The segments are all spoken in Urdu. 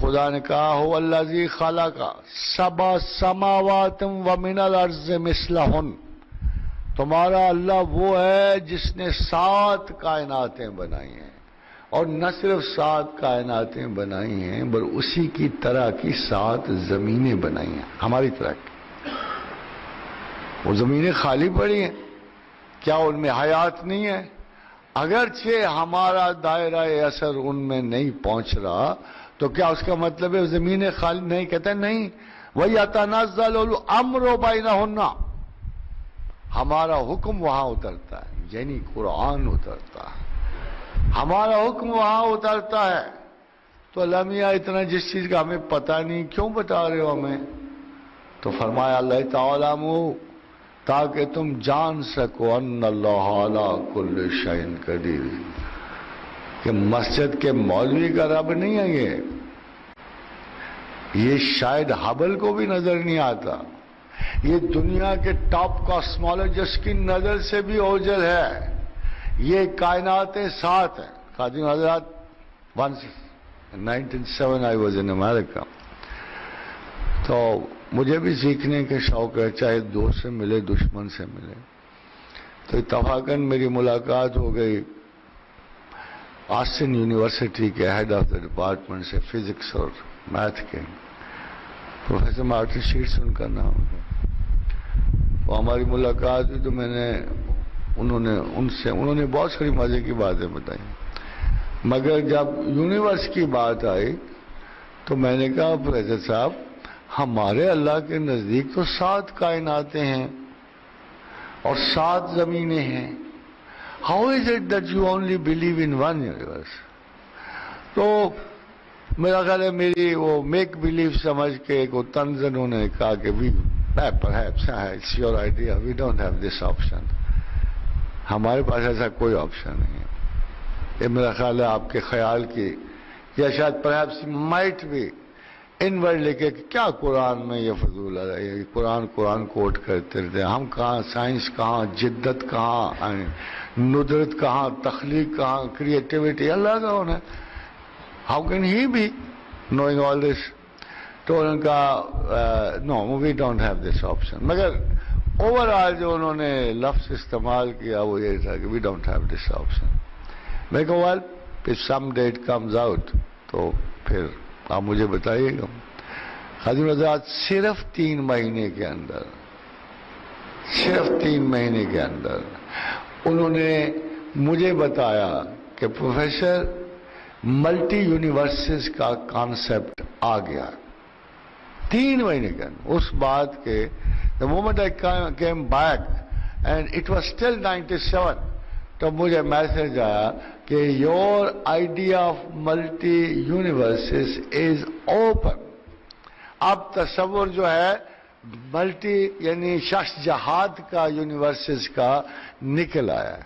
خدا نے کہا هو الذی خلق سبع سماوات ومن الارض مثلہن، تمہارا اللہ وہ ہے جس نے 7 کائناتیں بنائی ہیں، اور نہ صرف 7 کائناتیں بنائی ہیں بلکہ اسی کی طرح کی 7 زمینیں بنائی ہیں، ہماری طرح کی۔ وہ زمینیں خالی پڑی ہیں، کیا ان میں حیات نہیں ہے؟ اگرچہ ہمارا دائرہ اثر ان میں نہیں پہنچ رہا تو کیا اس کا مطلب ہے زمینیں خالی نہیں؟ کہتے ہیں نہیں، وَيَتَنَزَّلُ الْأَمْرُ بَيْنَهُنَّ، ہمارا حکم وہاں اترتا ہے، یعنی قرآن اترتا ہے، ہمارا حکم وہاں اترتا ہے۔ تو اللہ میاں اتنا جس چیز کا ہمیں پتہ نہیں کیوں بتا رہے ہو ہمیں؟ تو فرمایا اللہ تعالیٰ تاکہ تم جان سکو ان اللہ علی کل شیء قدیر، کہ مسجد کے مولوی کا رب نہیں ہے یہ شاید ہبل کو بھی نظر نہیں آتا، یہ دنیا کے ٹاپ کاسمولوجسٹ کی نظر سے بھی اوجل ہے، یہ کائناتیں 7 ہیں۔ خادم حضرات 1907 I was in America، تو مجھے بھی سیکھنے کے شوق ہے، چاہے دوست سے ملے دشمن سے ملے، تو اتفاقاً میری ملاقات ہو گئی آسٹن یونیورسٹی کے ہیڈ آف دا ڈپارٹمنٹ سے فزکس اور میتھ کے پروفیسر مارٹن شیٹس ان کا نام ہے۔ وہ ہماری ملاقات ہوئی تو میں نے انہوں نے بہت ساری مزے کی باتیں بتائی، مگر جب یونیورس کی بات آئی تو میں نے کہا پروفیسر صاحب ہمارے اللہ کے نزدیک تو 7 کائناتیں ہیں اور 7 زمینیں ہیں، how is it that you only believe in one universe؟ تو میرا خیال ہے میری وہ میک بلیو سمجھ کے ایک طنز انہوں نے کہا کہ perhaps it's your idea, we don't have this option، ہمارے پاس ایسا کوئی آپشن نہیں ہے۔ یہ میرا خیال ہے آپ کے خیال کی، یا شاید perhaps might be انورڈ لے کے کیا قرآن میں یہ فضول ہے، یہ قرآن کوٹ کرتے رہتے ہیں، ہم کہاں سائنس کہاں، جدت کہاں، ندرت کہاں، تخلیق کہاں، کریٹیوٹی اللہ کا ہونا ہے، how can he be knowing all this? تو ان کا no we don't have this option, مگر اوور آل جو انہوں نے لفظ استعمال کیا وہ یہ تھا کہ we don't have this option. میں کہوں well if some date comes out تو پھر آپ مجھے بتائیے گا۔ خادم حضرات صرف 3 مہینے کے اندر انہوں نے مجھے بتایا کہ پروفیسر ملٹی یونیورسز کا کانسیپٹ آ گیا 3 مہینے کے اندر۔ اس بات کے the moment I came back and it was still 97 تو مجھے میسج آیا کہ your idea of multi universes is open۔ اب تصور جو ہے ملٹی یعنی شش جہاد کا یونیورسز کا نکل آیا ہے۔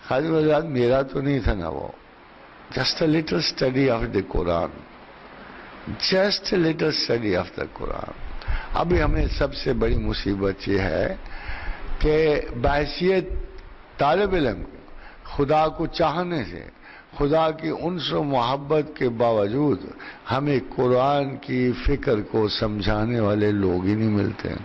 خادم حضرات میرا تو نہیں تھا نا وہ، just a little study of the Quran، just a little study of the Quran۔ ابھی ہمیں سب سے بڑی مصیبت یہ ہے کہ بحیثیت طالب علم خدا کو چاہنے سے، خدا کی انس و محبت کے باوجود ہمیں قرآن کی فکر کو سمجھانے والے لوگ ہی نہیں ملتے ہیں۔